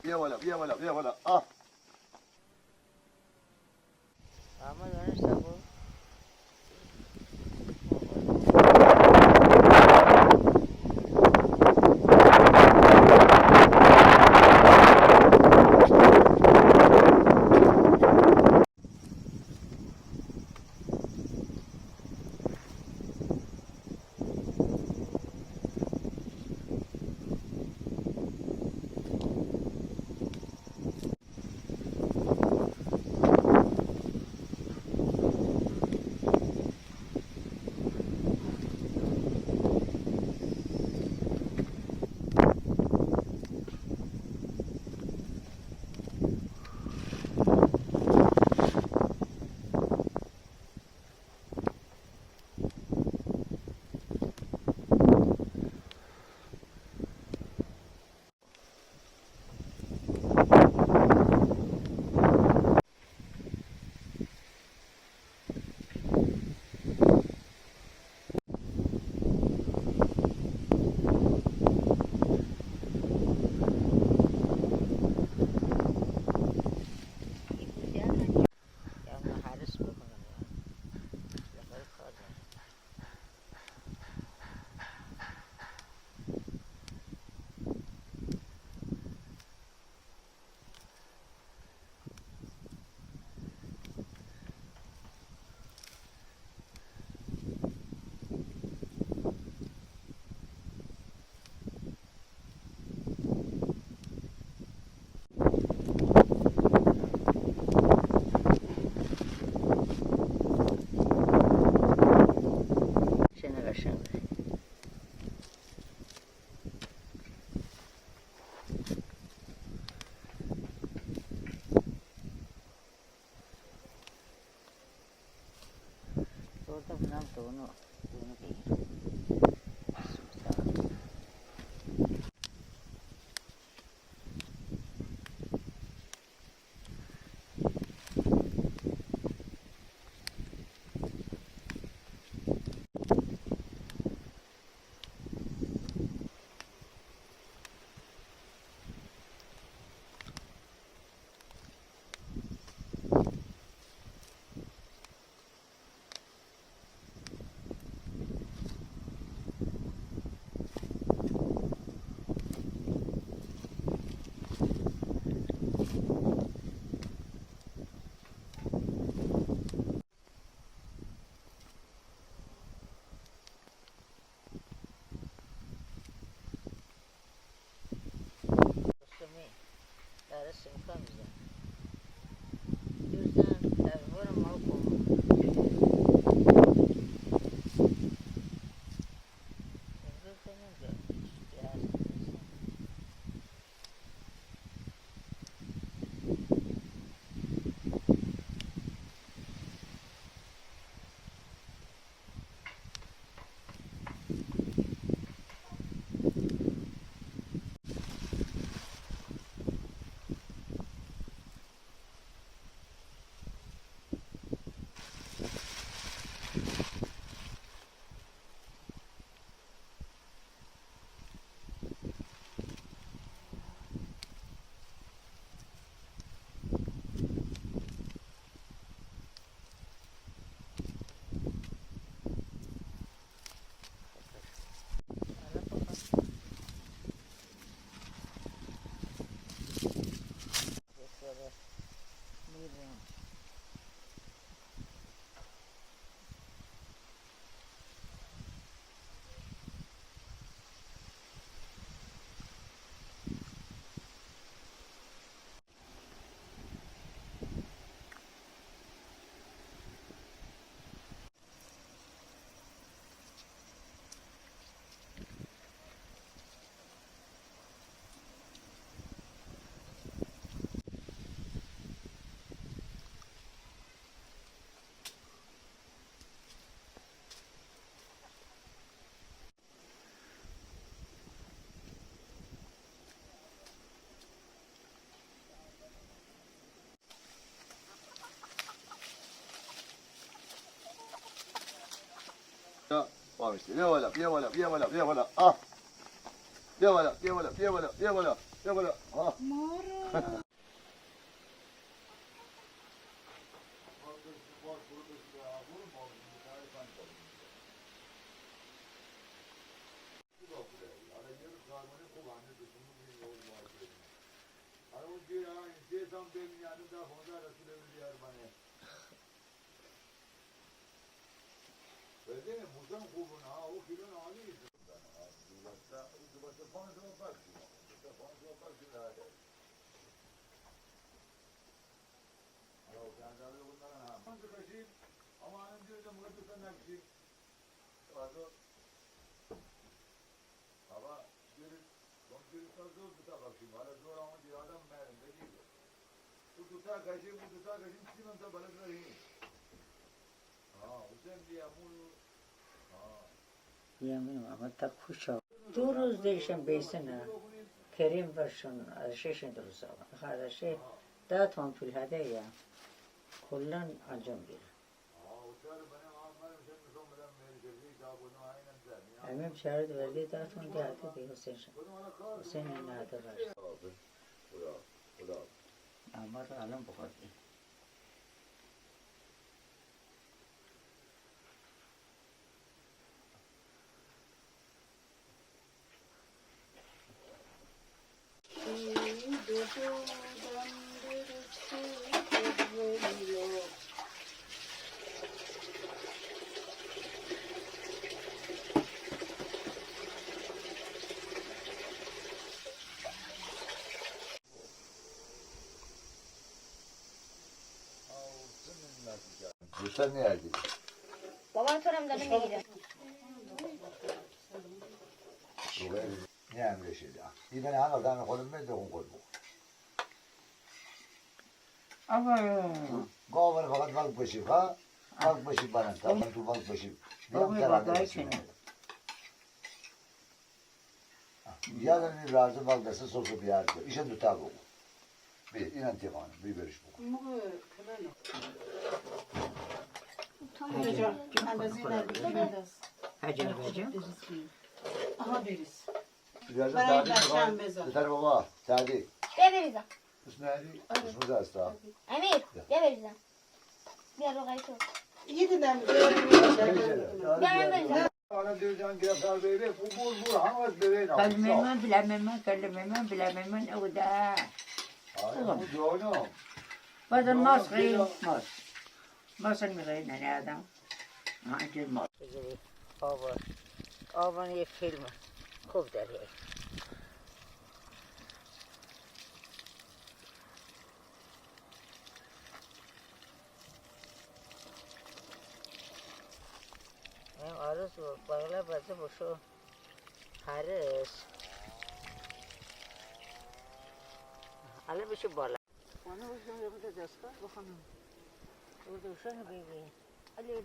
بیا بالا آه. اما دانشتا بود Torta final tono ki. Darısı imkan bize. Yüzden var mal konu. بیا بالا آه. بیا بالا Ya böyle. Ha. Mara. Yemin ama tak kuşa. دو روز دیشم بیسنه کریم برشون ششن درست آقا خارشه ده تون پول هده یا کلن انجام گیره همیم شرط وردی ده تون ده هده دی حسین شد حسین این هده برش اما رو الان بخوردی Sen ne yerdin? Baban toramda ne yedi? Ne emre şeydi? İben hangi tane kolum ben de on kolum. ama Gavur fakat balık başı ha. Balık başı bana tamam tu balık başı. Balık başı. Yarın bir razı balıkası sosu bir yerde. İşe tutar bu. Bir inan timanı bir görüş bu. Hacer bacım. Aha beriz. Biraz da Parayı tadi da şan mi? mezar. Yeter baba. Tadi. Gel veririz. Üstüne hadi. Üstüne de hasta. Emir, gel veririz. Gel o kayıt. Yediden mi? Gel veririz. Ana diyorcan giraflar böyle bu hangi bebeğin aldı? Kalmemem bilememem kalememem bilememem o da. Bu doğru. Bazen masrayı mas. Masın mı gayet ne adam? Hangi mas? آبان یه فیلم خوب داره من آرز بغلا بازه باشو حرس الان بشه بالا خانه باشم یه خود دستگاه بخونم دوشن بگی علی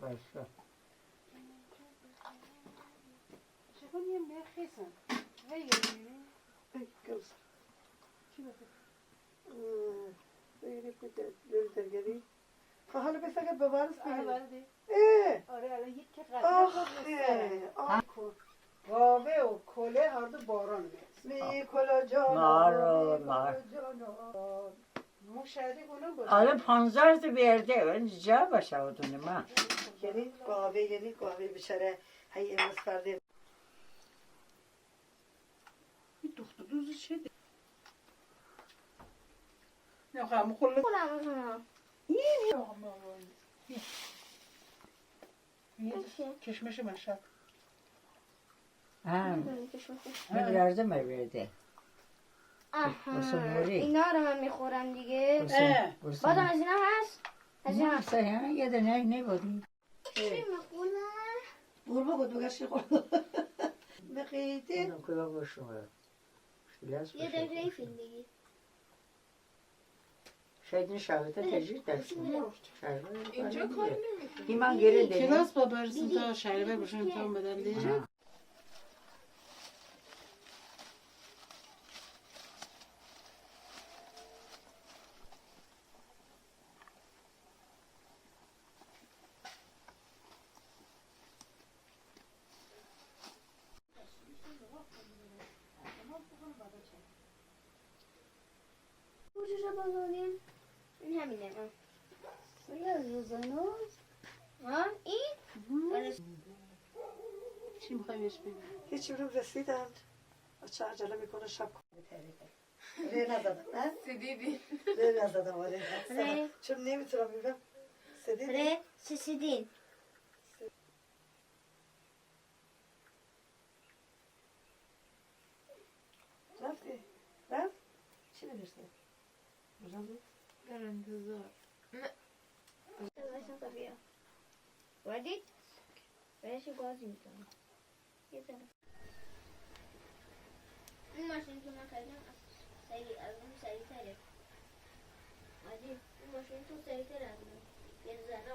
Başka. کنیم میخیسن هیگه Kız. چی بخیر Böyle bir dergeri. Halı besage bevarız آره değil. برده آره الان یک که Ah, قاوه و کله هر دو باران میرسه mi kola canım. Maro, mi mar. kola canım. مشاهده کنم باشه حالا 15 تا بیارده اینجا باشه ودونه من Yeni kahve biçare. Hay emez ferdi. این دختر دوزی چه ده نه خواهم خلق خودم کشمش مشهد هم میگرده میبرده موری. اینا رو من میخورم دیگه بازم بازم از اینا هست از اینا نه سه یه دنیا نبودی چی میخورم Vurma kodu kaşı kola. Mekiydi. کلا باشم یه دقیقه فیلم شاید این شبته تجرید دستم اینجا کار نمیکنه ایمان گره ده کلاس با برسون تا شهربر باشن امتحان بدن دیگه کجا بازاریم این همینه ها این چی میخوای بهش بگی Hiç ürün رسیدند. Açı acele میکنه شب ره نزدم نه؟ دیدی ره نزدم آره ره. چون نمیتونم بگم سدید ره سیسیدین رفتی رفت چی نوشته؟ رفتی؟ در انتظار وردی برش بازی میکنم یه طرف این ماشین که من خریدم از اون سریع تره این ماشین تو سریع تره از اون یه ذره